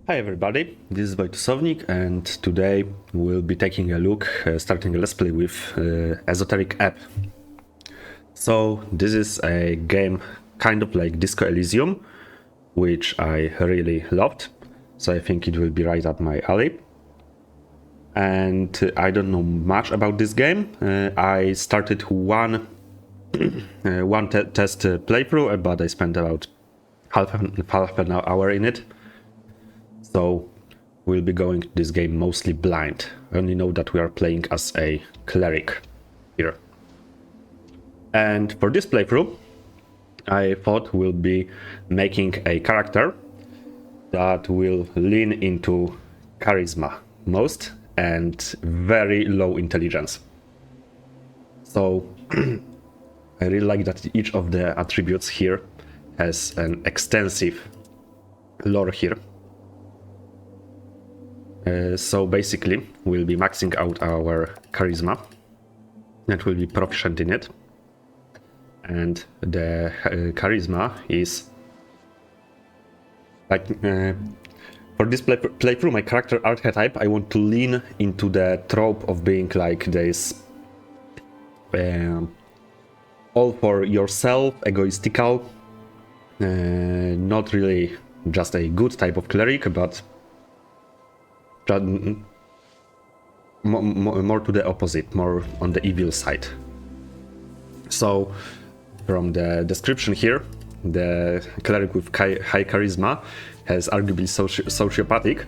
Hi everybody, this is Wojtusownik, and today we'll be taking a look, starting a let's play with Esoteric Ebb. So this is a game kind of like Disco Elysium, which I really loved, so I think it will be right up my alley. And I don't know much about this game. I started one test playthrough, but I spent about half an hour in it. So we'll be going to this game mostly blind. I only know that we are playing as a cleric here. And for this playthrough, I thought we'll be making a character that will lean into charisma most and very low intelligence. So I really like that each of the attributes here has an extensive lore here. So basically, we'll be maxing out our charisma, and we'll be proficient in it. And the charisma is like for this playthrough, my character archetype, I want to lean into the trope of being like this all for yourself, egoistical, not really just a good type of cleric, but more to the opposite, more on the evil side. So, from the description here, the cleric with high charisma has arguably sociopathic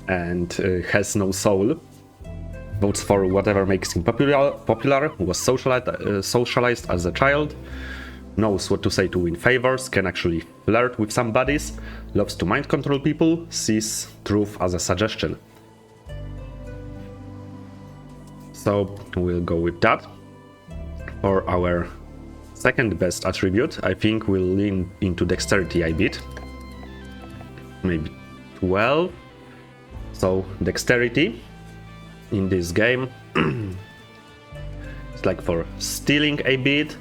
and has no soul. Votes for whatever makes him popular, was socialized as a child, knows what to say to win favors, can actually flirt with some buddies, loves to mind control people, sees truth as a suggestion. So we'll go with that. For our second best attribute, I think we'll lean into dexterity a bit. Maybe 12. So dexterity in this game it's like for stealing a bit,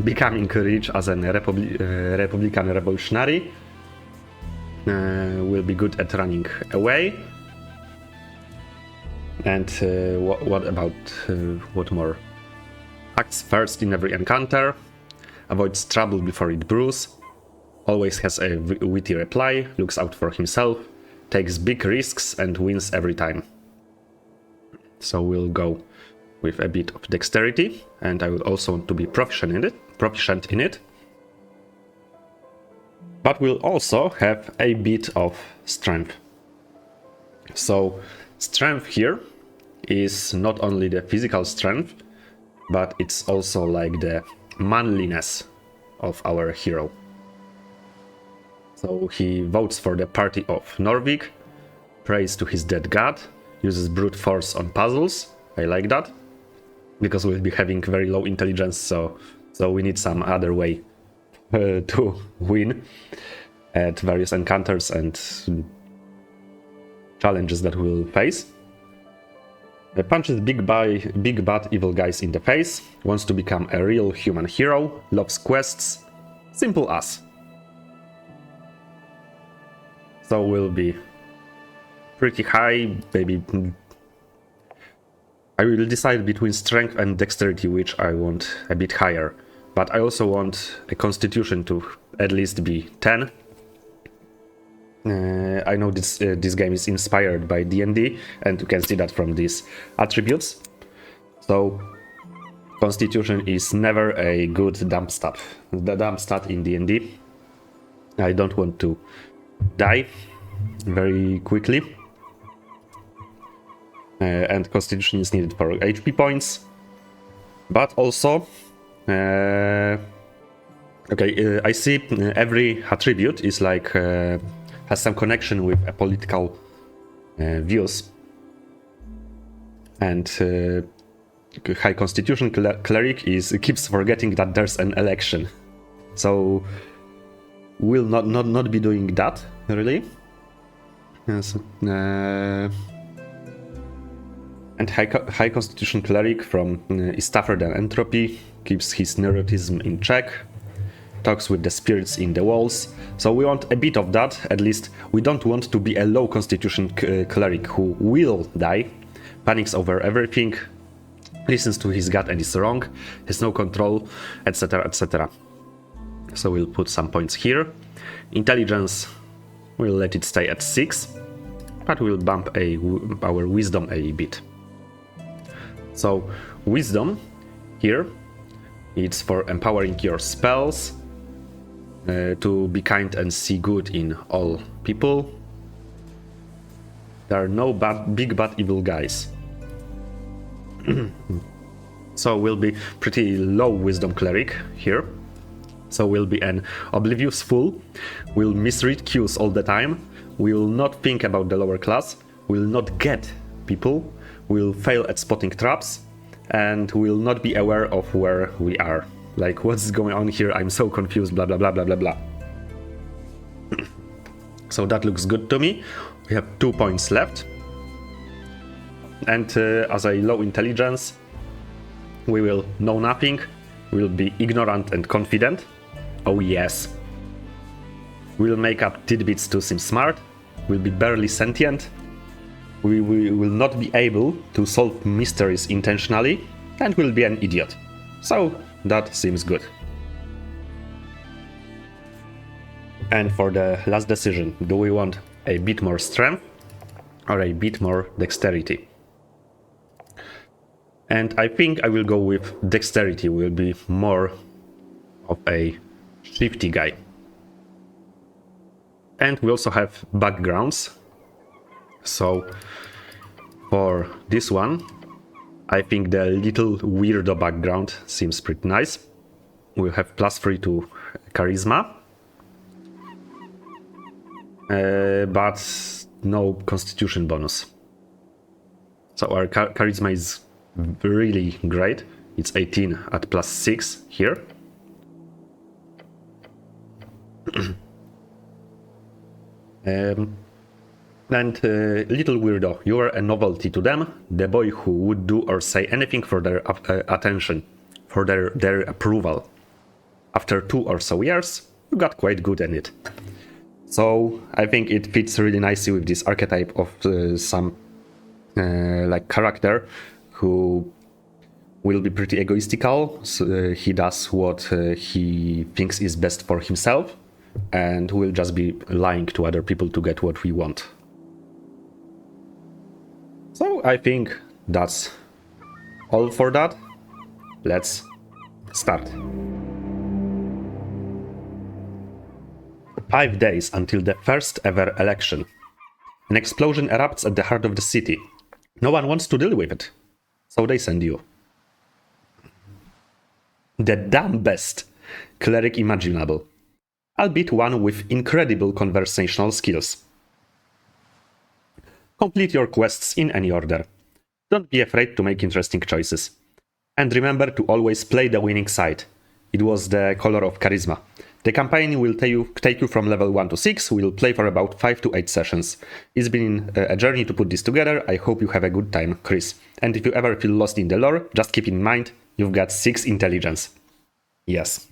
becoming rich as a Republican revolutionary, will be good at running away. And what about what more? Acts first in every encounter, avoids trouble before it brews, always has a witty reply, looks out for himself, takes big risks and wins every time. So we'll go with a bit of dexterity, and I would also want to be proficient in it. But we'll also have a bit of strength. So strength here is not only the physical strength, but it's also like the manliness of our hero. So he votes for the party of Norvik, prays to his dead god, uses brute force on puzzles. I like that, because we'll be having very low intelligence, so we need some other way to win at various encounters and challenges that we'll face. Punches big bad evil guys in the face, wants to become a real human hero, loves quests, simple as. So we'll be pretty high, maybe. I will decide between strength and dexterity, which I want a bit higher. But I also want a constitution to at least be 10. I know this game is inspired by D&D, and you can see that from these attributes. So constitution is never a good dump stat. The dump stat in D&D. I don't want to die very quickly. And constitution is needed for HP points, but also I see every attribute is like has some connection with a political views, and high constitution cleric keeps forgetting that there's an election, so we'll not be doing that really. Yes. And high constitution cleric is tougher than entropy, keeps his neuroticism in check, talks with the spirits in the walls. So we want a bit of that, at least. We don't want to be a low constitution cleric who will die, panics over everything, listens to his gut and is wrong, has no control, etc, etc. So we'll put some points here. Intelligence, we'll let it stay at 6, but we'll bump our wisdom a bit. So wisdom here, it's for empowering your spells, to be kind and see good in all people. There are no big bad evil guys. So we'll be pretty low wisdom cleric here. So we'll be an oblivious fool, we'll misread cues all the time, we'll not think about the lower class, we'll not get people, we'll fail at spotting traps, and we'll not be aware of where we are. Like, what's going on here? I'm so confused, blah blah blah blah blah blah. So that looks good to me. We have 2 points left. And as a low intelligence, we will know nothing, we'll be ignorant and confident. Oh yes. We'll make up tidbits to seem smart, we'll be barely sentient, we will not be able to solve mysteries intentionally, and we'll be an idiot. So that seems good. And for the last decision, do we want a bit more strength or a bit more dexterity? And I think I will go with dexterity, will be more of a shifty guy. And we also have backgrounds. So for this one, I think the little weirdo background seems pretty nice. We'll have +3 to charisma, but no constitution bonus. So our charisma is really great. It's 18 at +6 here. And little weirdo, you are a novelty to them, the boy who would do or say anything for their attention, for their approval. After 2 or so years, you got quite good at it. So I think it fits really nicely with this archetype of some like character who will be pretty egoistical. So, he does what he thinks is best for himself, and will just be lying to other people to get what we want. So I think that's all for that. Let's start. 5 days until the first ever election. An explosion erupts at the heart of the city. No one wants to deal with it, so they send you. The dumbest cleric imaginable, albeit one with incredible conversational skills. Complete your quests in any order. Don't be afraid to make interesting choices. And remember to always play the winning side. It was the color of charisma. The campaign will take you from level 1 to 6, we'll play for about 5 to 8 sessions. It's been a journey to put this together, I hope you have a good time, Chris. And if you ever feel lost in the lore, just keep in mind, you've got 6 intelligence. Yes.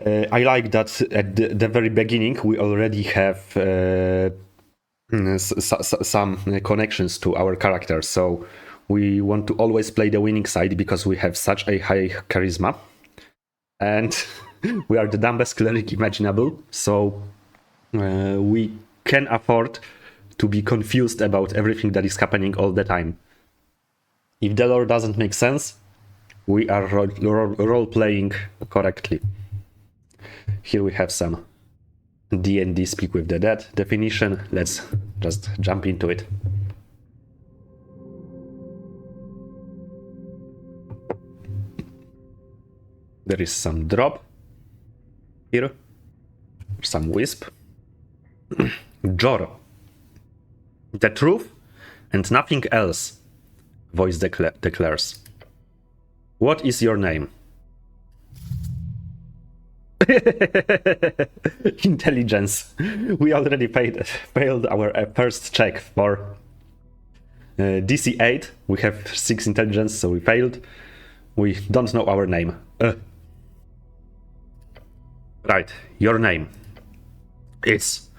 I like that at the very beginning we already have some connections to our characters, so we want to always play the winning side because we have such a high charisma. And we are the dumbest cleric imaginable, so we can afford to be confused about everything that is happening all the time. If the lore doesn't make sense, we are role-playing correctly. Here we have some D&D Speak with the Dead definition. Let's just jump into it. There is some drop here, some wisp. Jor. The truth and nothing else, voice declares. What is your name? Intelligence. We already failed our first check for DC 8. We have 6 intelligence, so we failed. We don't know our name. Right, your name is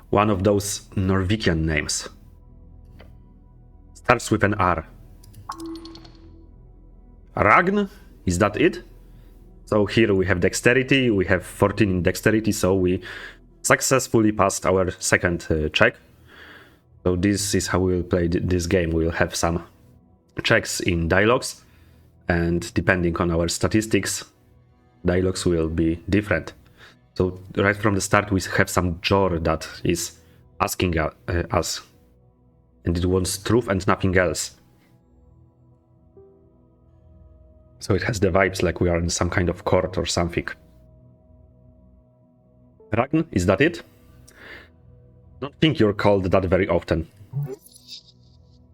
one of those Norwegian names. Starts with an R. Ragn, is that it? So here we have dexterity, we have 14 in dexterity, so we successfully passed our second check. So this is how we will play this game. We will have some checks in dialogues, and depending on our statistics, dialogues will be different. So right from the start we have some jar that is asking us, and it wants truth and nothing else. So it has the vibes like we are in some kind of court or something. Ragn, is that it? Don't think you're called that very often.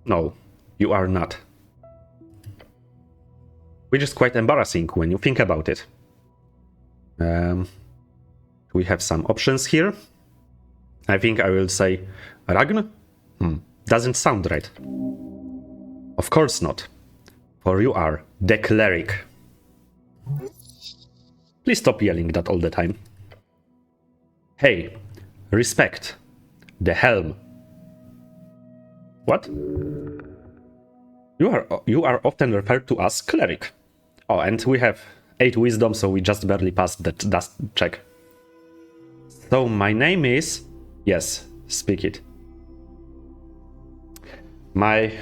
No, you are not. Which is quite embarrassing when you think about it. We have some options here. I think I will say Ragn? Doesn't sound right. Of course not. For you are the cleric. Please stop yelling that all the time. Hey, respect. The helm. What? You are often referred to as cleric. Oh, and we have 8 wisdom, so we just barely passed that check. So my name is... Yes, speak it. My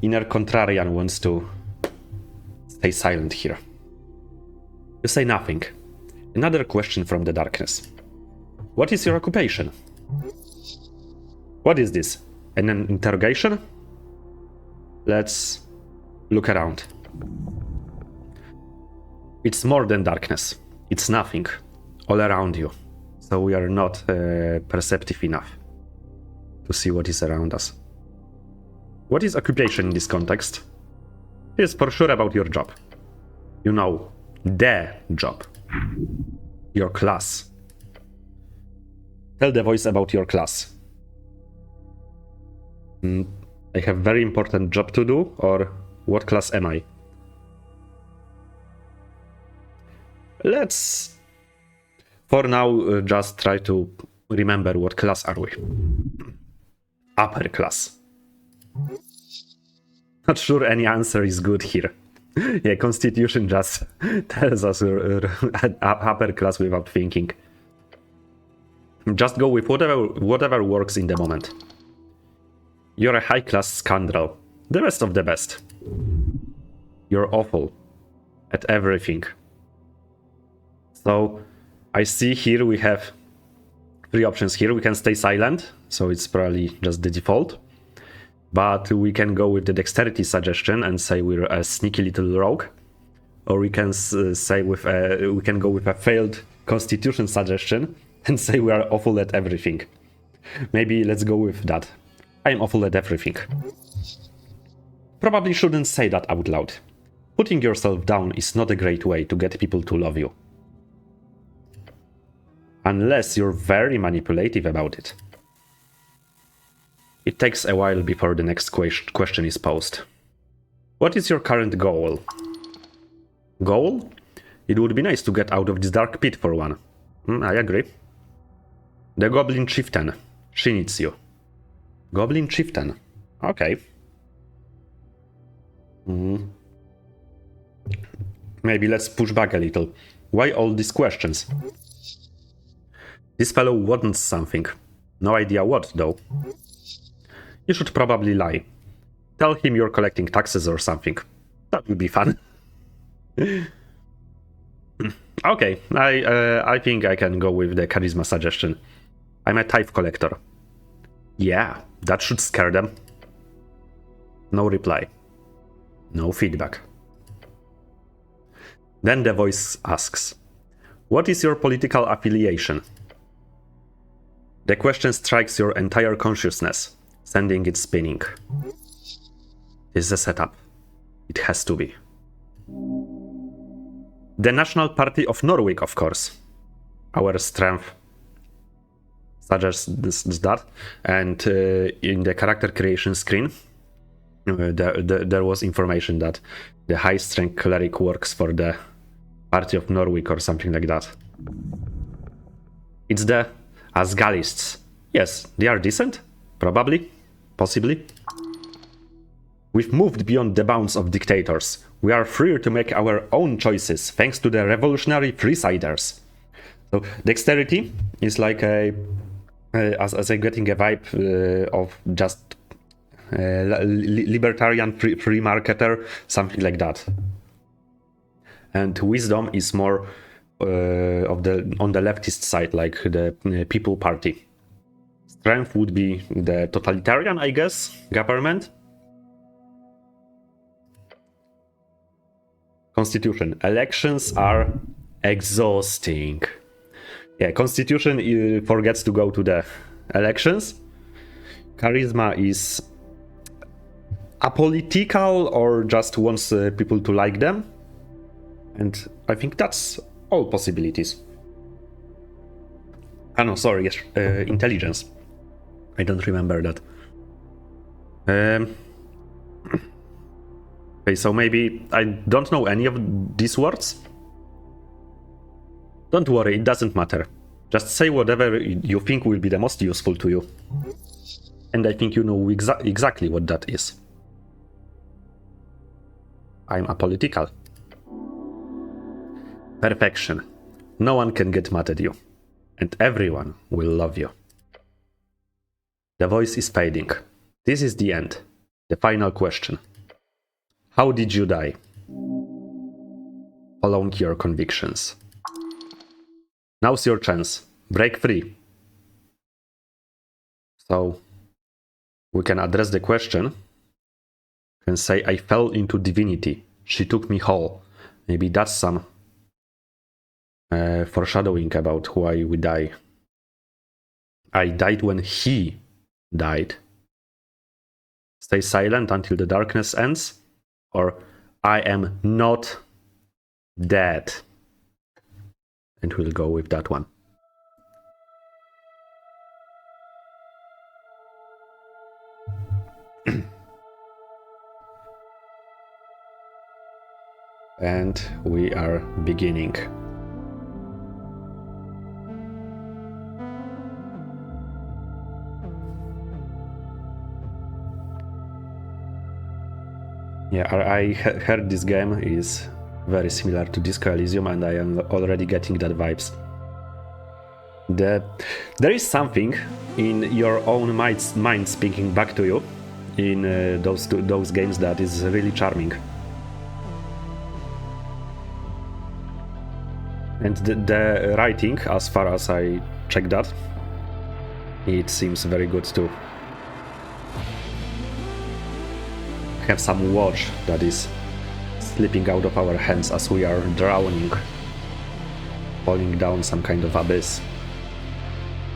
inner contrarian wants to stay silent here. You say nothing. Another question from the darkness. What is your occupation? What is this? An interrogation? Let's look around. It's more than darkness. It's nothing. All around you. So we are not perceptive enough to see what is around us. What is occupation in this context? It is for sure about your job. You know, the job. Your class. Tell the voice about your class. I have very important job to do, or what class am I? Let's, for now, just try to remember what class are we. Upper class. Not sure any answer is good here. Yeah, Constitution just tells us upper class without thinking. Just go with whatever works in the moment. You're a high-class scoundrel. The best of the best. You're awful. At everything. So, I see here we have 3 options here. We can stay silent, so it's probably just the default. But we can go with the dexterity suggestion and say we're a sneaky little rogue. Or we can say we can go with a failed constitution suggestion and say we are awful at everything. Maybe let's go with that. I'm awful at everything. Probably shouldn't say that out loud. Putting yourself down is not a great way to get people to love you. Unless you're very manipulative about it. It takes a while before the next question is posed. What is your current goal? Goal? It would be nice to get out of this dark pit for one. I agree. The Goblin Chieftain. She needs you. Goblin Chieftain. Okay. Maybe let's push back a little. Why all these questions? This fellow wants something. No idea what, though. You should probably lie. Tell him you're collecting taxes or something. That would be fun. Okay, I think I can go with the charisma suggestion. I'm a tithe collector. Yeah, that should scare them. No reply. No feedback. Then the voice asks, what is your political affiliation? The question strikes your entire consciousness, sending it spinning. This is a setup. It has to be. The National Party of Norway, of course. Our strength suggests that. And in the character creation screen, there was information that the high-strength cleric works for the Party of Norwich or something like that. It's the Asgalists. Yes, they are decent. Probably. Possibly. We've moved beyond the bounds of dictators. We are freer to make our own choices, thanks to the revolutionary freesiders. So, dexterity is like a... as I'm getting a vibe of just libertarian free marketer, something like that. And wisdom is more on the leftist side, like the People Party. Strength would be the totalitarian, I guess, government. Constitution. Elections are exhausting. Yeah, Constitution forgets to go to the elections. Charisma is apolitical or just wants people to like them. And I think that's all possibilities. Ah no, sorry, yes, intelligence. I don't remember that. Okay, so maybe I don't know any of these words. Don't worry, it doesn't matter. Just say whatever you think will be the most useful to you. And I think you know exactly what that is. I'm apolitical. Perfection. No one can get mad at you. And everyone will love you. The voice is fading. This is the end. The final question. How did you die? Following your convictions. Now's your chance. Break free. So, we can address the question and say, I fell into divinity. She took me whole. Maybe that's some foreshadowing about why we die. I died when he died. Stay silent until the darkness ends. Or I am not dead. And we'll go with that one. And we are beginning. Yeah, I heard this game is very similar to Disco Elysium, and I am already getting that vibes. There is something in your own mind speaking back to you in those games that is really charming. And the writing, as far as I checked that, it seems very good too. Have some watch that is slipping out of our hands as we are drowning, falling down some kind of abyss.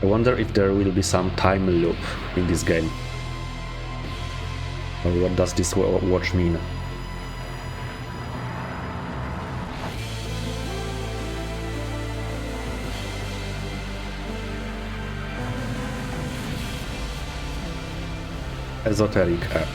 I wonder if there will be some time loop in this game. Or what does this watch mean? Esoteric Ebb.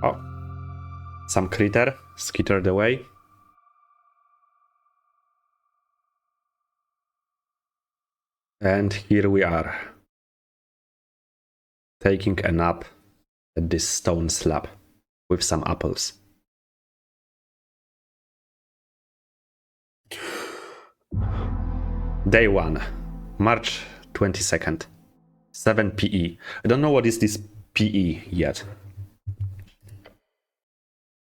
Oh, some critter skittered away. And here we are, taking a nap at this stone slab with some apples. Day 1, March 22nd, 7 PE. I don't know what is this PE yet.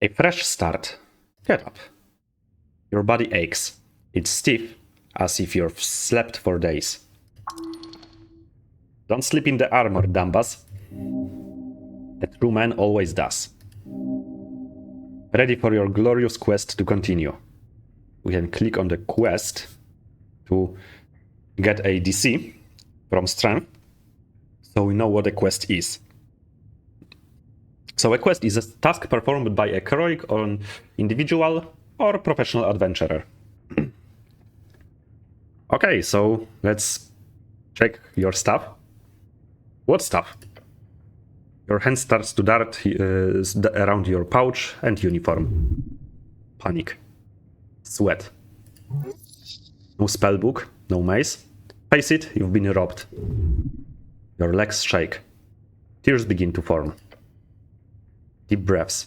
A fresh start. Get up. Your body aches. It's stiff, as if you've slept for days. Don't sleep in the armor, Dumbas. A true man always does. Ready for your glorious quest to continue. We can click on the quest to get a DC from strength, so we know what a quest is. So a quest is a task performed by a cleric on individual or professional adventurer. Okay, so let's check your stuff. What stuff? Your hand starts to dart around your pouch and uniform. Panic. Sweat. No spellbook, no mace. Face it, you've been robbed. Your legs shake. Tears begin to form. Deep breaths.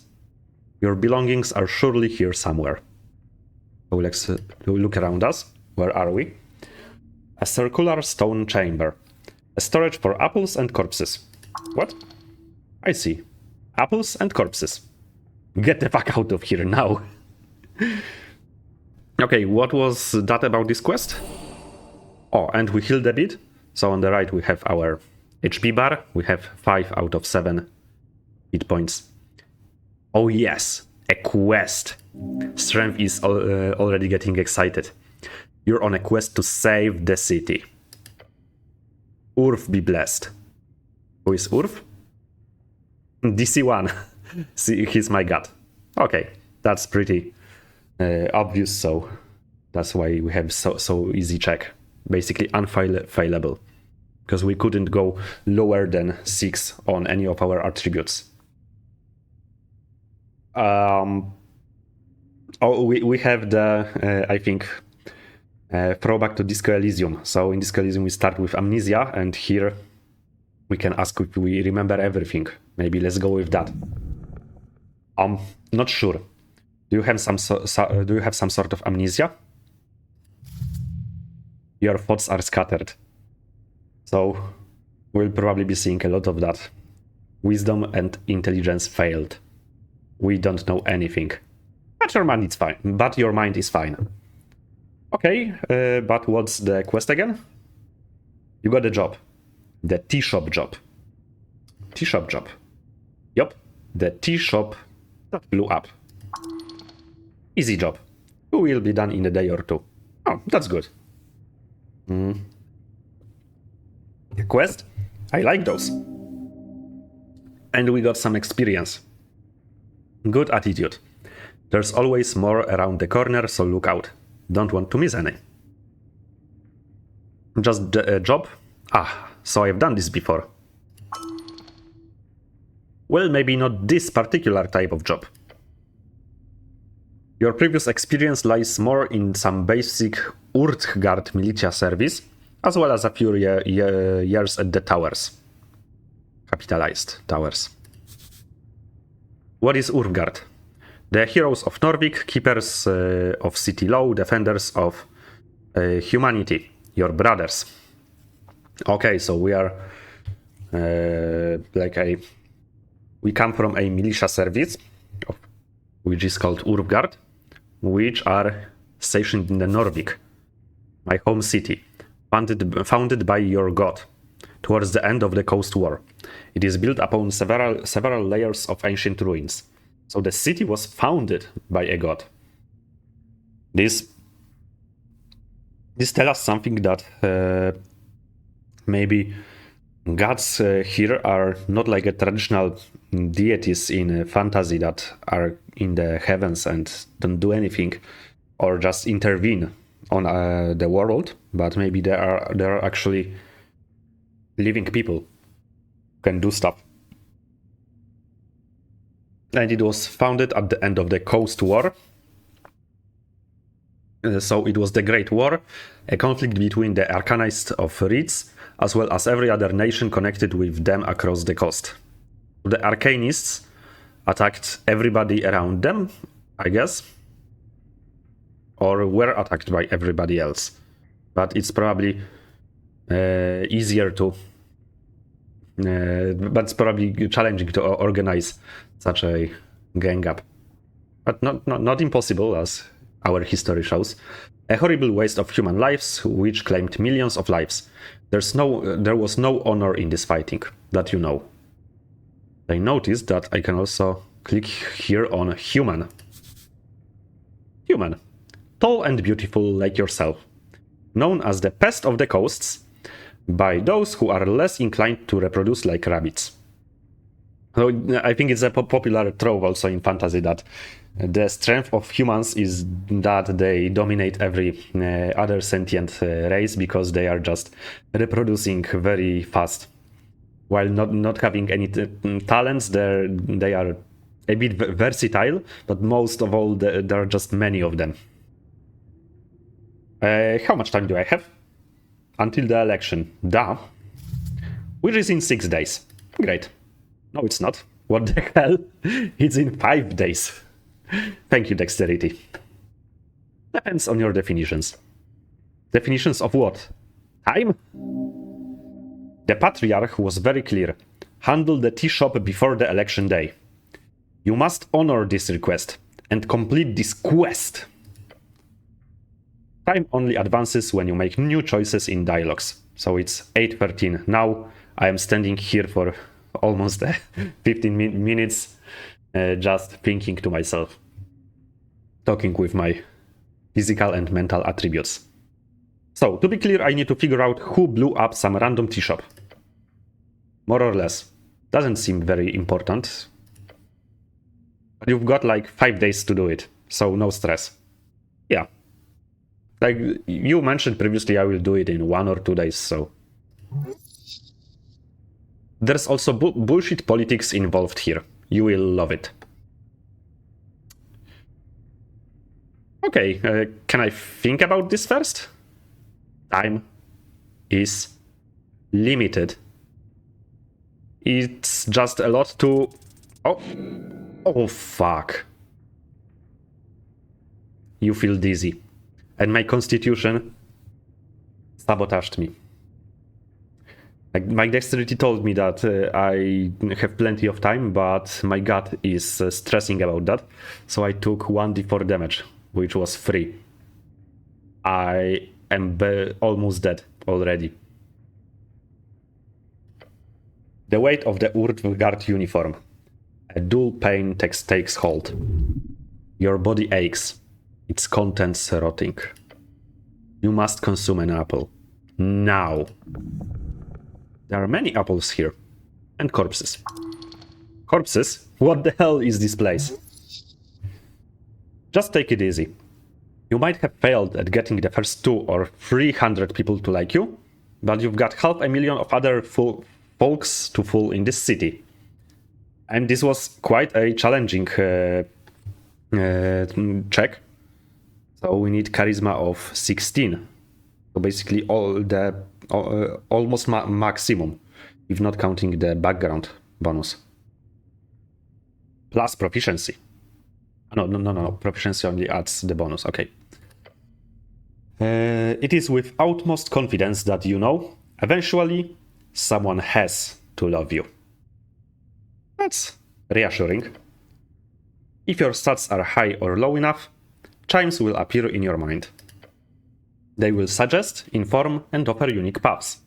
Your belongings are surely here somewhere. So let's look around us. Where are we? A circular stone chamber. A storage for apples and corpses. What? I see. Apples and corpses. Get the fuck out of here now. Okay, what was that about this quest? Oh, and we healed a bit. So on the right we have our HP bar. We have 5 out of 7 hit points. Oh yes, a quest. Strength is already getting excited. You're on a quest to save the city. Urf be blessed. Who is Urf? DC1. See, he's my god. Okay, that's pretty obvious, so that's why we have so easy check. Basically unfailable. Because we couldn't go lower than 6 on any of our attributes. We have the, I think, throwback to Disco Elysium. So in Disco Elysium we start with amnesia, and here we can ask if we remember everything. Maybe let's go with that. Not sure. Do you have some sort of amnesia? Your thoughts are scattered. So we'll probably be seeing a lot of that. Wisdom and intelligence failed. We don't know anything. But your mind is fine. Okay, but what's the quest again? You got a job. The tea shop job. Tea shop job. Yup, the tea shop that blew up. Easy job. Will be done in a day or 2. Oh, that's good. Quest? I like those. And we got some experience. Good attitude. There's always more around the corner, so look out. Don't want to miss any. Just a job? Ah, so I've done this before. Well, maybe not this particular type of job. Your previous experience lies more in some basic Urtgard militia service, as well as a few years at the towers. Capitalized towers. What is Urtgard? The heroes of Norvik, keepers of city law, defenders of humanity, your brothers. Okay, so we are we come from a militia service, which is called Urtgard, which are stationed in the Norvik, my home city, founded by your god, towards the end of the Coast War. It is built upon several layers of ancient ruins. So the city was founded by a god. This tells us something that maybe gods here are not like a traditional deities in fantasy that are in the heavens and don't do anything or just intervene on the world, but maybe there are actually living people who can do stuff. And it was founded at the end of the Coast War. So it was the Great War, a conflict between the Arcanists of Reeds, as well as every other nation connected with them across the coast. The Arcanists attacked everybody around them, I guess, or were attacked by everybody else. But it's probably easier to... but it's probably challenging to organize such a gang up. But not impossible, as our history shows. A horrible waste of human lives, which claimed millions of lives. There was no honor in this fighting, that you know. I noticed that I can also click here on human. Human. Tall and beautiful like yourself. Known as the pest of the coasts, by those who are less inclined to reproduce like rabbits. So I think it's a popular trope also in fantasy that the strength of humans is that they dominate every other sentient race because they are just reproducing very fast. While not having any talents, they are a bit versatile, but most of all, there are just many of them. How much time do I have? Until the election. Duh. Which is in 6 days. Great. No, it's not. What the hell? It's in 5 days. Thank you, Dexterity. Depends on your definitions. Definitions of what? Time? The Patriarch was very clear. Handle the tea shop before the election day. You must honor this request and complete this quest. Time only advances when you make new choices in dialogues. So it's 8:13. Now I am standing here for almost 15 minutes just thinking to myself. Talking with my physical and mental attributes. So, to be clear, I need to figure out who blew up some random tea shop. More or less. Doesn't seem very important. But you've got like 5 days to do it, so no stress. Yeah. Like you mentioned previously, I will do it in 1 or 2 days, so. There's also bullshit politics involved here. You will love it. Okay, can I think about this first? Time is limited. It's just a lot to... Oh, fuck. You feel dizzy. And my constitution sabotaged me. Like, my dexterity told me that I have plenty of time, but my gut is stressing about that. So I took 1d4 damage, which was 3. I am almost dead already. The weight of the Urdguard uniform. A dull pain takes hold. Your body aches. Its contents rotting. You must consume an apple. Now. There are many apples here. And corpses. Corpses? What the hell is this place? Just take it easy. You might have failed at getting the first 200 or 300 people to like you, but you've got 500,000 of other folks to fool in this city. And this was quite a challenging check. So we need charisma of 16. So basically almost maximum, if not counting the background bonus. Plus proficiency. No. Proficiency only adds the bonus. Okay. It is with utmost confidence that you know, eventually, someone has to love you. That's reassuring. If your stats are high or low enough, chimes will appear in your mind. They will suggest, inform, and offer unique paths.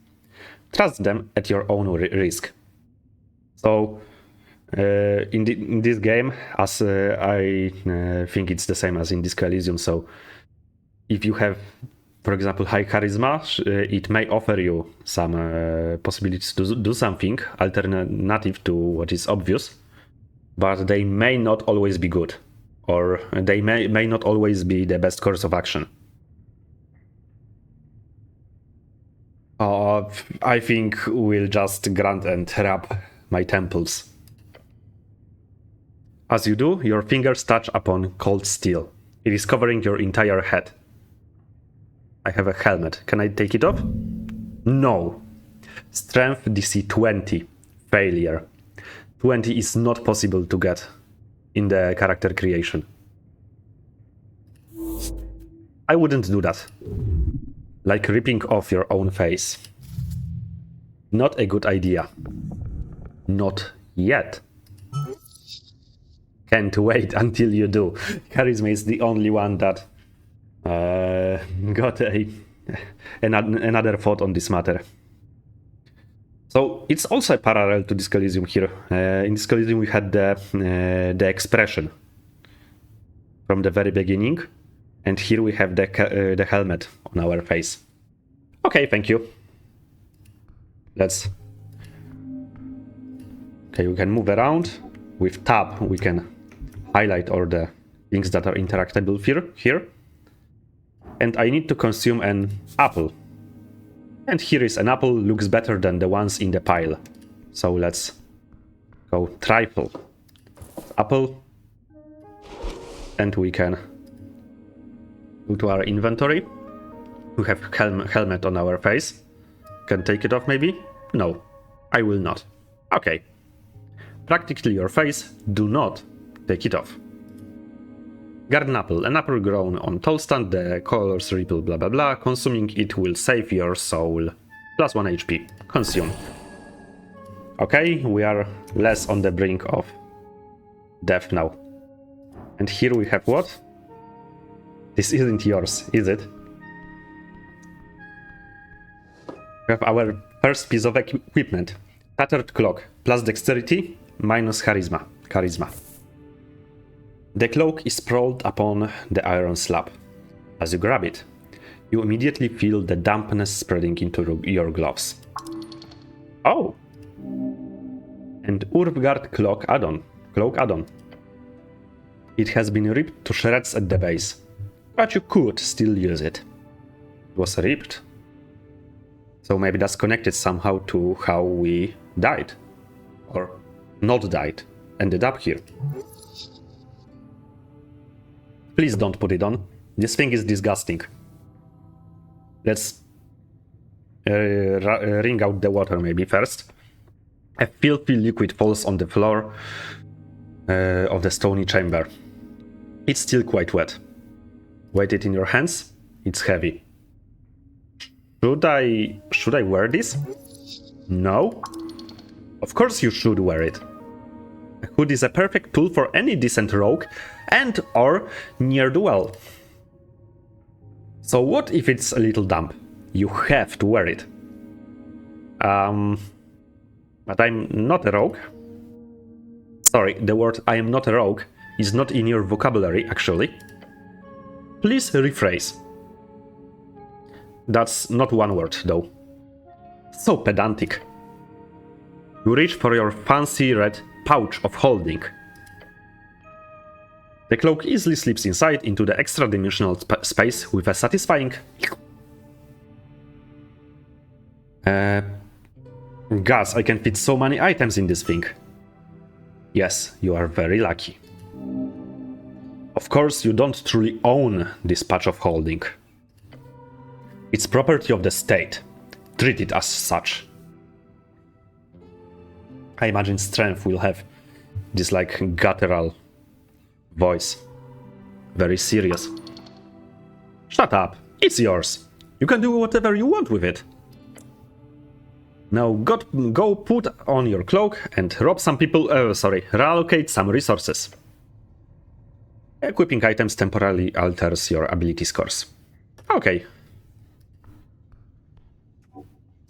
Trust them at your own risk. So, in this game, as I think it's the same as in Disco Elysium, so if you have, for example, high charisma, it may offer you some possibilities to do something alternative to what is obvious, but they may not always be good, or they may not always be the best course of action. I think we'll just grunt and rub my temples. As you do, your fingers touch upon cold steel. It is covering your entire head. I have a helmet. Can I take it off? No. Strength DC 20. Failure. 20 is not possible to get in the character creation. I wouldn't do that. Like ripping off your own face. Not a good idea. Not yet. Can't wait until you do. Charisma is the only one that got another thought on this matter. So it's also a parallel to Disco Elysium here. In Disco Elysium we had the expression from the very beginning, and here we have the helmet on our face. Okay, thank you. Let's Okay, we can move around. With tab, we can highlight all the things that are interactable here. And I need to consume an apple. And here is an apple, looks better than the ones in the pile. So let's go triple apple. And we can go to our inventory. We have helmet on our face. Can take it off maybe? No, I will not. Okay. Practically your face, do not take it off. Garden apple, an apple grown on tall stand, the colors ripple blah blah blah. Consuming it will save your soul. Plus 1 HP. Consume. Okay, we are less on the brink of death now. And here we have what? This isn't yours, is it? We have our first piece of equipment. Tattered cloak, plus dexterity, minus charisma. The cloak is sprawled upon the iron slab. As you grab it, you immediately feel the dampness spreading into your gloves. Oh! And Urfgard cloak add-on. It has been ripped to shreds at the base, but you could still use it. It was ripped. So maybe that's connected somehow to how we died. Or not died. Ended up here. Please don't put it on. This thing is disgusting. Let's wring out the water maybe first. A filthy liquid falls on the floor of the stony chamber. It's still quite wet. Weight it in your hands. It's heavy. Should I wear this? No? Of course you should wear it. A hood is a perfect tool for any decent rogue and or ne'er-do-well. So what if it's a little damp? You have to wear it. But I'm not a rogue. Sorry, the word I am not a rogue is not in your vocabulary, actually. Please rephrase. That's not one word, though. So pedantic. You reach for your fancy red pouch of holding. The cloak easily slips inside into the extra-dimensional space with a satisfying... Gus, I can fit so many items in this thing. Yes, you are very lucky. Of course, you don't truly own this patch of holding. It's property of the state. Treat it as such. I imagine Strength will have this like guttural voice. Very serious. Shut up. It's yours. You can do whatever you want with it. Now go put on your cloak and rob some people, reallocate some resources. Equipping items temporarily alters your ability scores. Okay.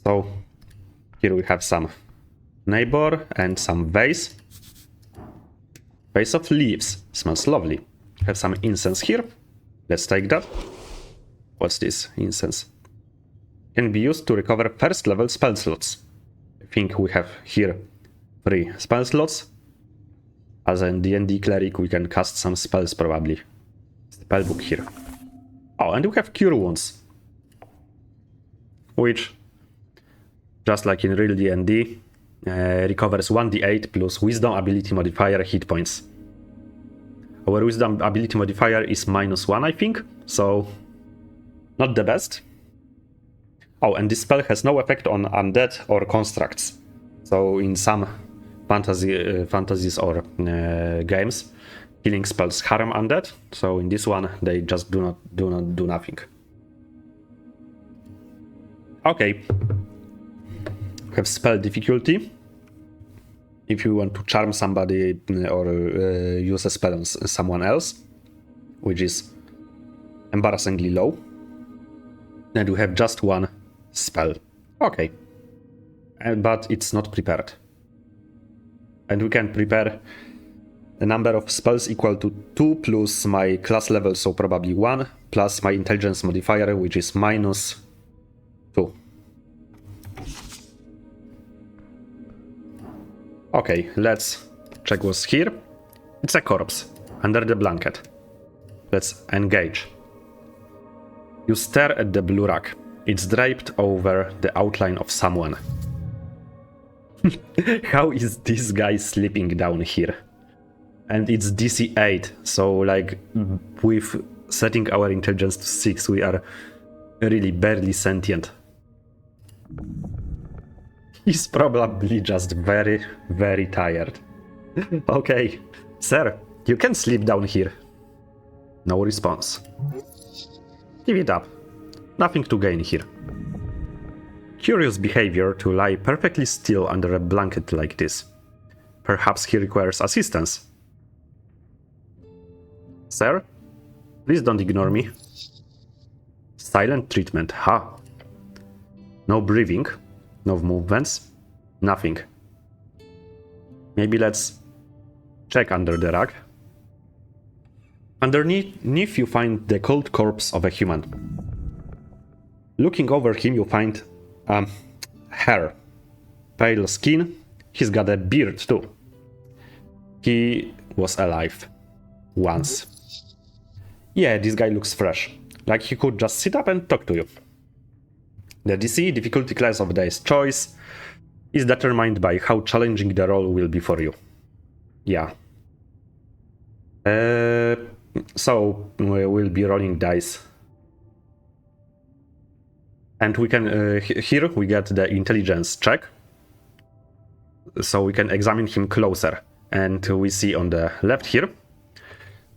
So, here we have some neighbor and some vase. Vase of leaves. Smells lovely. Have some incense here. Let's take that. What's this? Incense. Can be used to recover first level spell slots. I think we have here 3 spell slots. As a D&D cleric, we can cast some spells probably. Spellbook here. Oh, and we have Cure Wounds. Which, just like in real D&D, recovers 1d8 plus Wisdom ability modifier hit points. Our Wisdom ability modifier is -1, I think, so not the best. Oh, and this spell has no effect on undead or constructs. So in some fantasies or games, healing spells harm undead. So in this one, they just do not do nothing. Okay. We have spell difficulty. If you want to charm somebody or use a spell on someone else, which is embarrassingly low, then we have just 1 spell. Okay. But it's not prepared. And we can prepare a number of spells equal to 2 plus my class level, so probably 1, plus my intelligence modifier, which is -2. Okay, let's check what's here. It's a corpse under the blanket. Let's engage. You stare at the blue rug. It's draped over the outline of someone. How is this guy sleeping down here? And it's DC 8, so like with setting our intelligence to 6, we are really barely sentient. He's probably just very, very tired. Okay, sir, you can sleep down here. No response. Give it up. Nothing to gain here. Curious behavior to lie perfectly still under a blanket like this. Perhaps he requires assistance. Sir, please don't ignore me. Silent treatment, ha. No breathing, no movements, nothing. Maybe let's check under the rug. Underneath you find the cold corpse of a human. Looking over him you find hair, pale skin. He's got a beard too. He was alive once. Yeah, this guy looks fresh, like he could just sit up and talk to you. The DC, difficulty class of day's choice, is determined by how challenging the role will be for you. Yeah. So we'll be rolling dice. And we can, here we get the intelligence check. So we can examine him closer. And we see on the left here,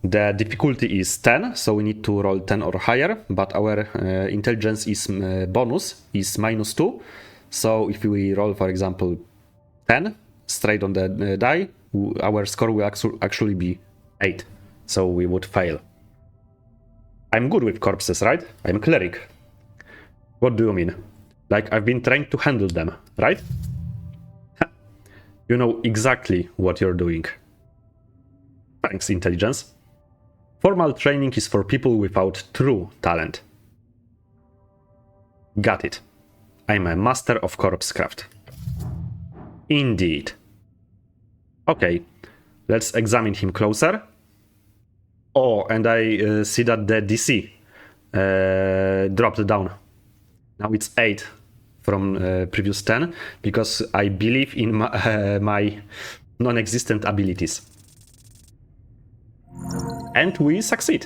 the difficulty is 10, so we need to roll 10 or higher, but our intelligence is bonus is -2. So if we roll, for example, 10 straight on the die, our score will actually be 8, so we would fail. I'm good with corpses, right? I'm a cleric. What do you mean? Like, I've been trained to handle them, right? You know exactly what you're doing. Thanks, intelligence. Formal training is for people without true talent. Got it. I'm a master of corpsecraft. Indeed. Okay, let's examine him closer. Oh, and I see that the DC dropped down. Now it's 8 from previous 10, because I believe in my non-existent abilities. And we succeed.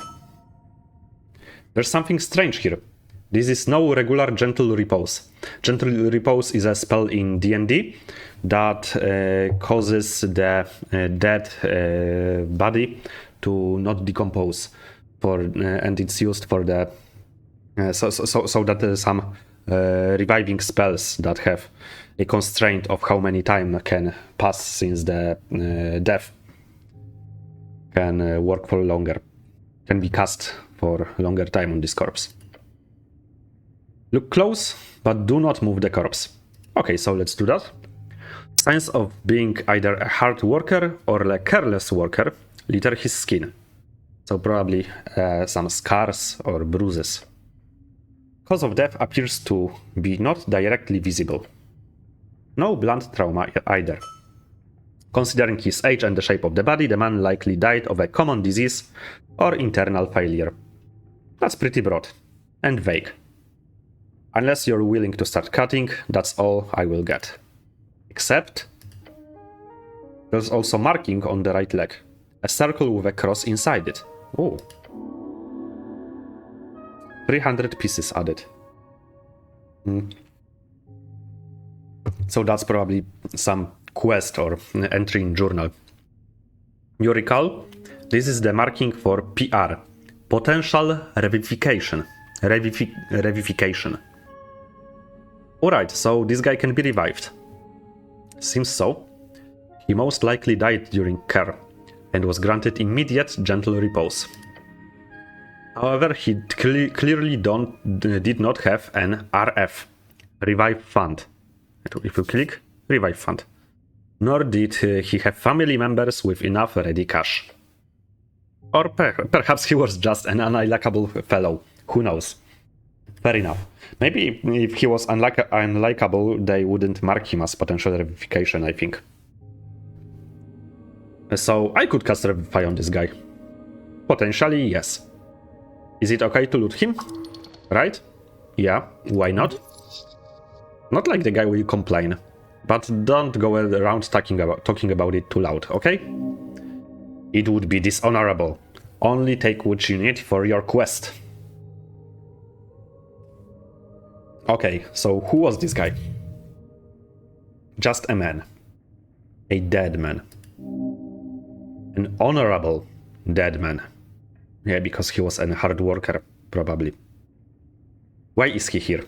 There's something strange here. This is no regular gentle repose. Gentle repose is a spell in D&D that causes the dead body to not decompose, and it's used for the so that some reviving spells that have a constraint of how many time can pass since the death can work for longer, can be cast for longer time on this corpse. Look close, but do not move the corpse. Okay, so let's do that. Signs of being either a hard worker or a careless worker litter his skin. So probably some scars or bruises. Cause of death appears to be not directly visible. No blunt trauma either. Considering his age and the shape of the body, the man likely died of a common disease or internal failure. That's pretty broad and vague. Unless you're willing to start cutting, that's all I will get. Except there's also marking on the right leg. A circle with a cross inside it. Oh. 300 pieces added. So that's probably some quest or entry in journal. You recall? This is the marking for PR. Potential revivification. Revivification. Alright, so this guy can be revived. Seems so. He most likely died during care and was granted immediate gentle repose. However, he clearly did not have an RF, Revive Fund. If you click, Revive Fund. Nor did he have family members with enough ready cash. Or perhaps he was just an unlikable fellow. Who knows? Fair enough. Maybe if he was unlikable, they wouldn't mark him as potential revivification, I think. So I could cast Revivify on this guy. Potentially, yes. Is it okay to loot him? Right? Yeah, why not? Not like the guy will complain. But don't go around talking about it too loud, okay? It would be dishonorable. Only take what you need for your quest. Okay, so who was this guy? Just a man. A dead man. An honorable dead man. Yeah, because he was a hard worker, probably. Why is he here?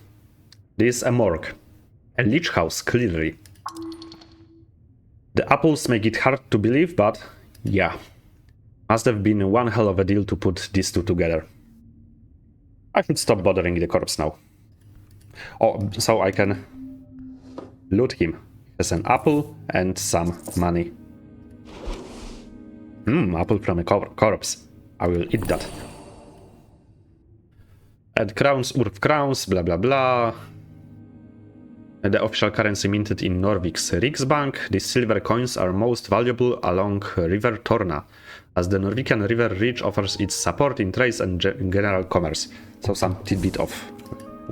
This is a morgue. A leech house, clearly. The apples make it hard to believe, but yeah. Must have been one hell of a deal to put these two together. I should stop bothering the corpse now. Oh, so I can loot him. There's an apple and some money. Apple from a corpse. I will eat that. Add crowns, Urf crowns, blah blah blah. The official currency minted in Norvik's Riksbank. These silver coins are most valuable along River Torna, as the Norwegian River Ridge offers its support in trade and general commerce. So some tidbit of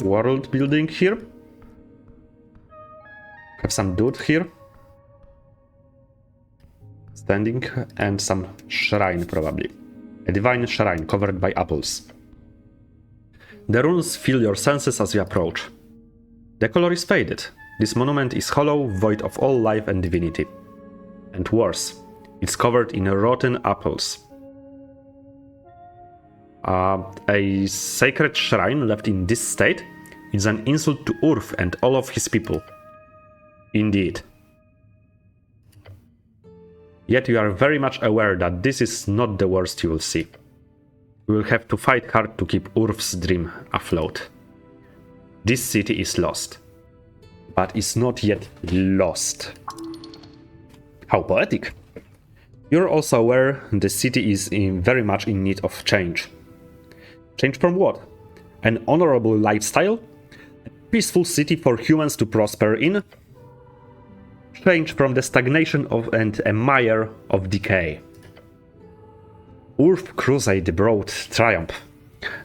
world building here. Have some dude here. Standing, and some shrine probably. A divine shrine covered by apples. The runes fill your senses as you approach. The color is faded. This monument is hollow, void of all life and divinity. And worse, it's covered in rotten apples. A sacred shrine left in this state is an insult to Urf and all of his people. Indeed. Yet you are very much aware that this is not the worst you will see. You will have to fight hard to keep Urf's dream afloat. This city is lost, but is not yet lost. How poetic! You're also aware the city is very much in need of change. Change from what? An honorable lifestyle? A peaceful city for humans to prosper in? Change from the stagnation of and a mire of decay. Urf crusade brought triumph.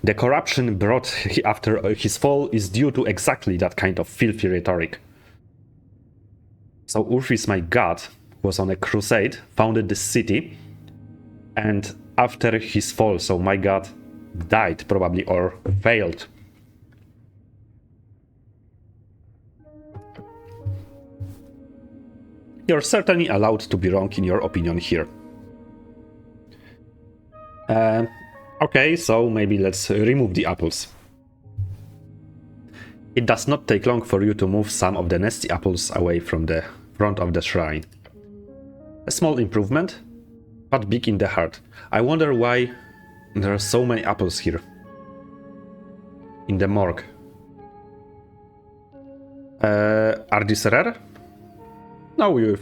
The corruption brought after his fall is due to exactly that kind of filthy rhetoric. So Urf is my god, was on a crusade, founded this city, and after his fall, so my god died probably or failed. You're certainly allowed to be wrong in your opinion here. Okay, so maybe let's remove the apples. It does not take long for you to move some of the nasty apples away from the front of the shrine. A small improvement, but big in the heart. I wonder why there are so many apples here. In the morgue. Are these rare? No, you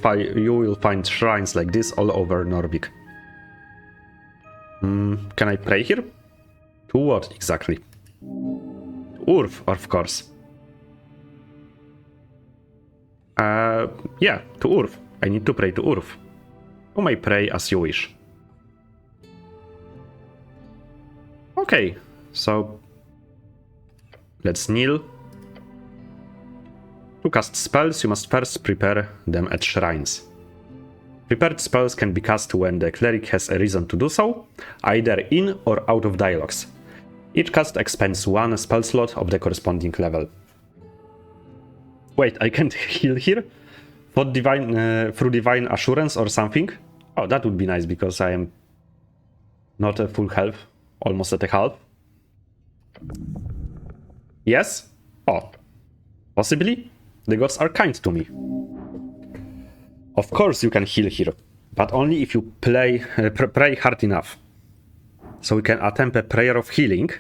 will find shrines like this all over Norvik. Can I pray here? To what exactly? Urf, of course. Yeah, to Urf. I need to pray to Urf. You may pray as you wish. Okay, so let's kneel. To cast spells, you must first prepare them at shrines. Prepared spells can be cast when the cleric has a reason to do so, either in or out of dialogues. Each cast expends one spell slot of the corresponding level. Wait, I can't heal here? Through divine assurance or something? Oh, that would be nice, because I am not at full health, almost at a half. Yes? Oh, possibly? The gods are kind to me. Of course you can heal here, but only if you pray hard enough. So we can attempt a prayer of healing,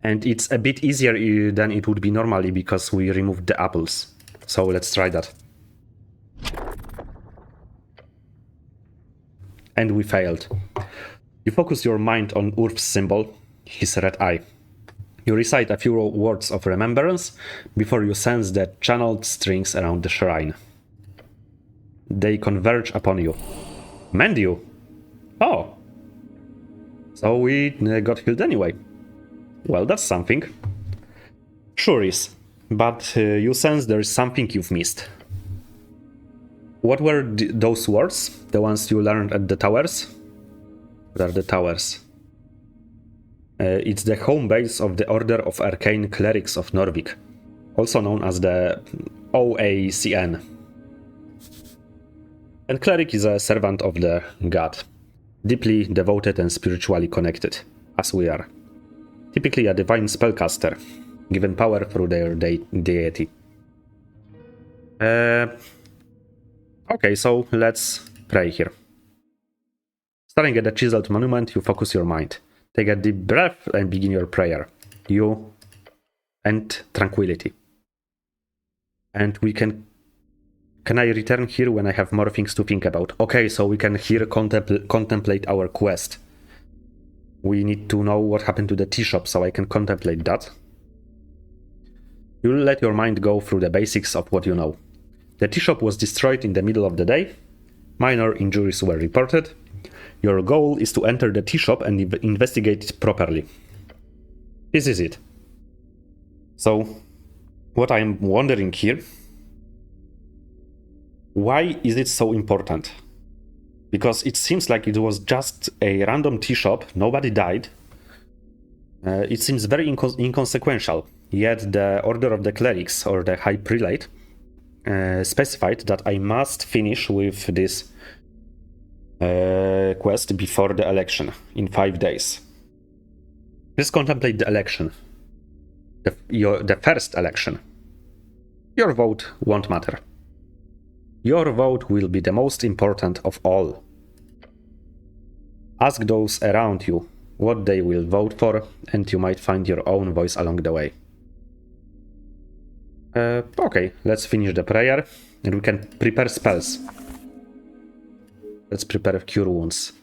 and it's a bit easier than it would be normally because we removed the apples. So let's try that. And we failed. You focus your mind on Urf's symbol, his red eye. You recite a few words of remembrance before you sense the channeled strings around the shrine. They converge upon you. Mend you. Oh. So we got healed anyway. Well, that's something. Sure is. But you sense there's something you've missed. What were those words? The ones you learned at the towers? What are the towers? It's the home base of the Order of Arcane Clerics of Norvik, also known as the OACN. And cleric is a servant of the god, deeply devoted and spiritually connected, as we are. Typically a divine spellcaster, given power through their deity. Okay, so let's pray here. Staring at the chiseled monument, you focus your mind. Take a deep breath and begin your prayer. You and tranquility. And we can I return here when I have more things to think about? Okay, so we can here contemplate our quest. We need to know what happened to the tea shop, so I can contemplate that. You'll let your mind go through the basics of what you know. The tea shop was destroyed in the middle of the day. Minor injuries were reported. Your goal is to enter the tea shop and investigate it properly. This is it. So, what I'm wondering here, why is it so important? Because it seems like it was just a random tea shop, nobody died. It seems very inconsequential, yet the Order of the Clerics, or the High Prelate, specified that I must finish with this quest before the election, in 5 days. Let's contemplate the election. The first election. Your vote won't matter. Your vote will be the most important of all. Ask those around you what they will vote for, and you might find your own voice along the way. Okay, let's finish the prayer, and we can prepare spells. Let's prepare Cure Wounds.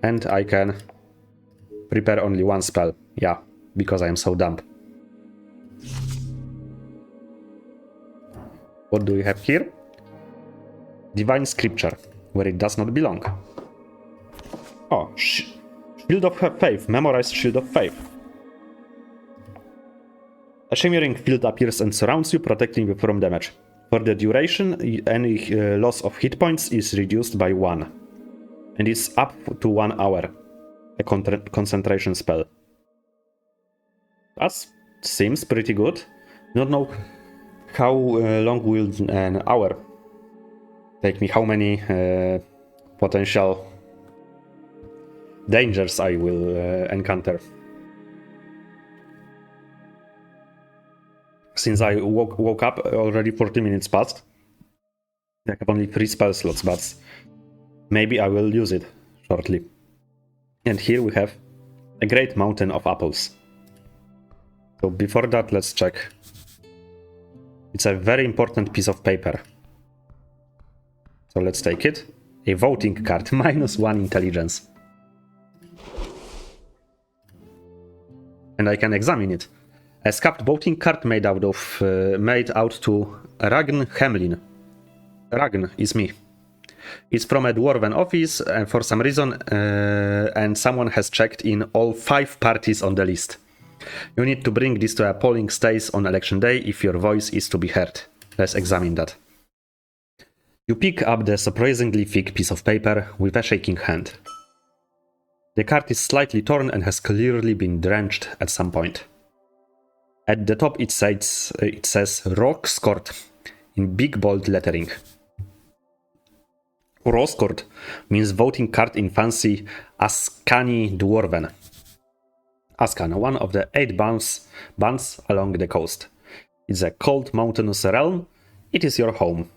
And I can prepare only one spell. Yeah, because I am so dumb. What do we have here? Divine Scripture, where it does not belong. Oh, Shield of Faith. Memorize Shield of Faith. A shimmering field appears and surrounds you, protecting you from damage. For the duration, any loss of hit points is reduced by 1. And it's up to 1 hour. A concentration spell. That seems pretty good. Don't know how long will an hour take me, how many potential dangers I will encounter. Since I woke up, already 40 minutes passed. I have only 3 spell slots, but maybe I will use it shortly. And here we have a great mountain of apples. So before that, let's check. It's a very important piece of paper. So let's take it. A voting card, -1 intelligence. And I can examine it. A scabbed voting card made out to Ragn Hemlin. Ragn is me. It's from a dwarven office, and for some reason, and someone has checked in all 5 parties on the list. You need to bring this to a polling station on election day if your voice is to be heard. Let's examine that. You pick up the surprisingly thick piece of paper with a shaking hand. The card is slightly torn and has clearly been drenched at some point. At the top it says Roskord in big bold lettering. Roskord means voting card in fancy Askani Dwarven. Askan, one of the 8 bands along the coast. It's a cold mountainous realm. It is your home.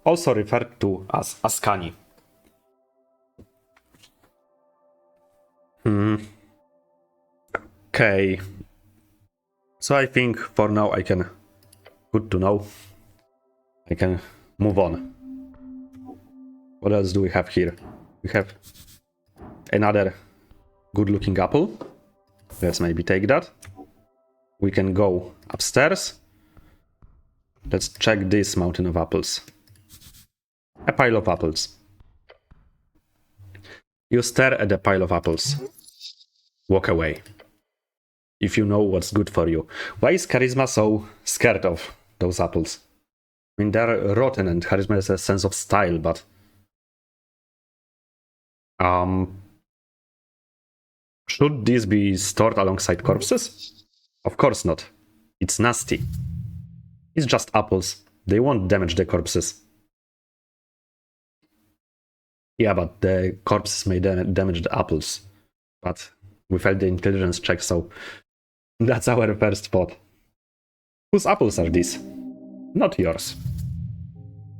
Also referred to as Askani. Okay. So I think for now I can... Good to know. I can move on. What else do we have here? We have another good looking apple. Let's maybe take that. We can go upstairs. Let's check this mountain of apples. A pile of apples. You stare at a pile of apples. Walk away. If you know what's good for you. Why is Charisma so scared of those apples? I mean, they're rotten and Charisma has a sense of style, but... Should these be stored alongside corpses? Of course not. It's nasty. It's just apples. They won't damage the corpses. Yeah, but the corpses may damage the apples. But we failed the intelligence check, so that's our first thought. Whose apples are these? Not yours.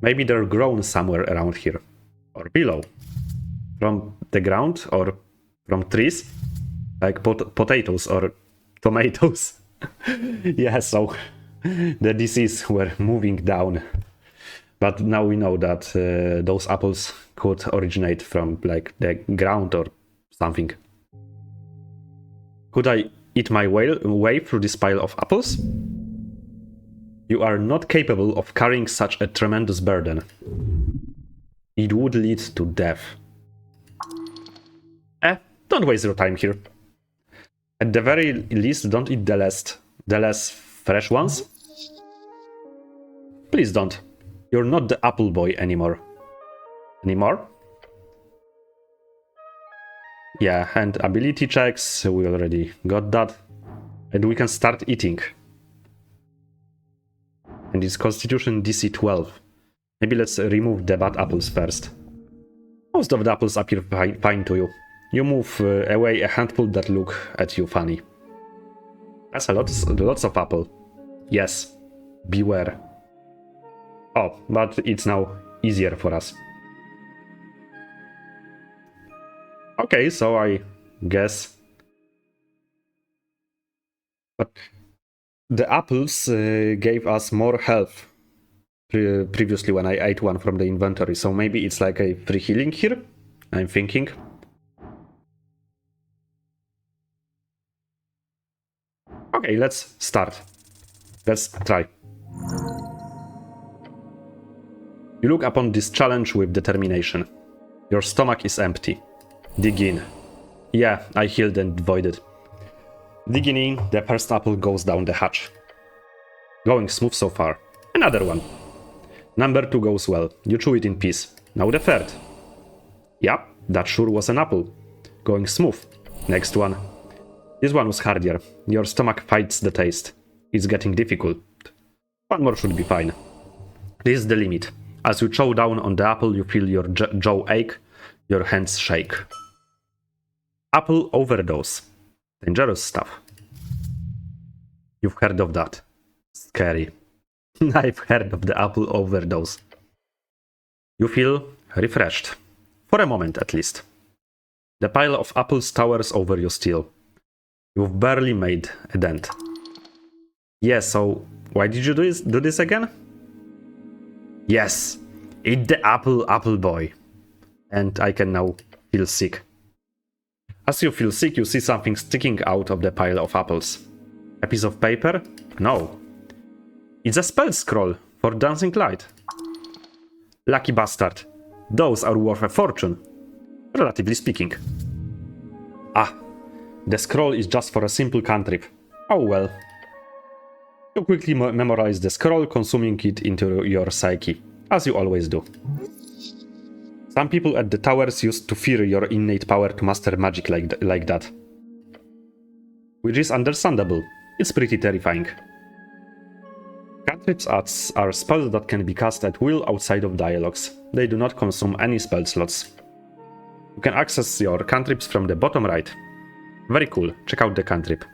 Maybe they're grown somewhere around here. Or below. From the ground or from trees? Like potatoes or tomatoes. Yeah, so the disease were moving down. But now we know that those apples could originate from like the ground or something. Could I eat my way through this pile of apples? You are not capable of carrying such a tremendous burden. It would lead to death. Don't waste your time here. At the very least, don't eat the less fresh ones. Please don't. You're not the apple boy anymore. Anymore? Yeah, and ability checks, we already got that. And we can start eating. And it's Constitution DC 12. Maybe let's remove the bad apples first. Most of the apples appear fine to you. You move away a handful that look at you funny. That's lots of apple. Yes, beware. Oh, but it's now easier for us. Okay, so I guess. But the apples gave us more health previously when I ate one from the inventory, so maybe it's like a free healing here, I'm thinking. Okay, let's start. Let's try. You look upon this challenge with determination. Your stomach is empty. Dig in. Yeah, I healed and voided. Digging in, the first apple goes down the hatch. Going smooth so far. Another one. Number 2 goes well. You chew it in peace. Now the third. Yeah, that sure was an apple. Going smooth. Next one. This one was harder. Your stomach fights the taste. It's getting difficult. One more should be fine. This is the limit. As you chow down on the apple, you feel your jaw ache, your hands shake. Apple overdose. Dangerous stuff. You've heard of that. Scary. I've heard of the apple overdose. You feel refreshed. For a moment, at least. The pile of apples towers over you still. You've barely made a dent. Yeah, so why did you do this again? Yes, eat the apple, apple boy. And I can now feel sick. As you feel sick, you see something sticking out of the pile of apples. A piece of paper? No. It's a spell scroll for Dancing Light. Lucky bastard. Those are worth a fortune. Relatively speaking. Ah. The scroll is just for a simple cantrip. Oh well. You quickly memorize the scroll, consuming it into your psyche, as you always do. Some people at the towers used to fear your innate power to master magic like that. Which is understandable. It's pretty terrifying. Cantrips are spells that can be cast at will outside of dialogues. They do not consume any spell slots. You can access your cantrips from the bottom right. Very cool. Check out the cantrip.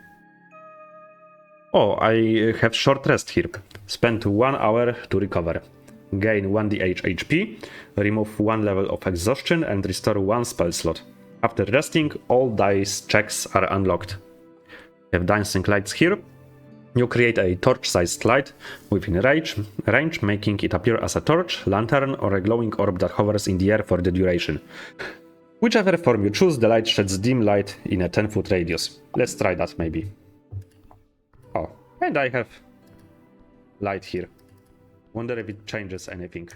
Oh, I have short rest here. Spend 1 hour to recover. Gain 1d8 HP, remove 1 level of exhaustion and restore 1 spell slot. After resting, all dice checks are unlocked. You have dancing lights here. You create a torch-sized light within range, making it appear as a torch, lantern, or a glowing orb that hovers in the air for the duration. Whichever form you choose, the light sheds dim light in a 10-foot radius. Let's try that, maybe. Oh, and I have light here. Wonder if it changes anything.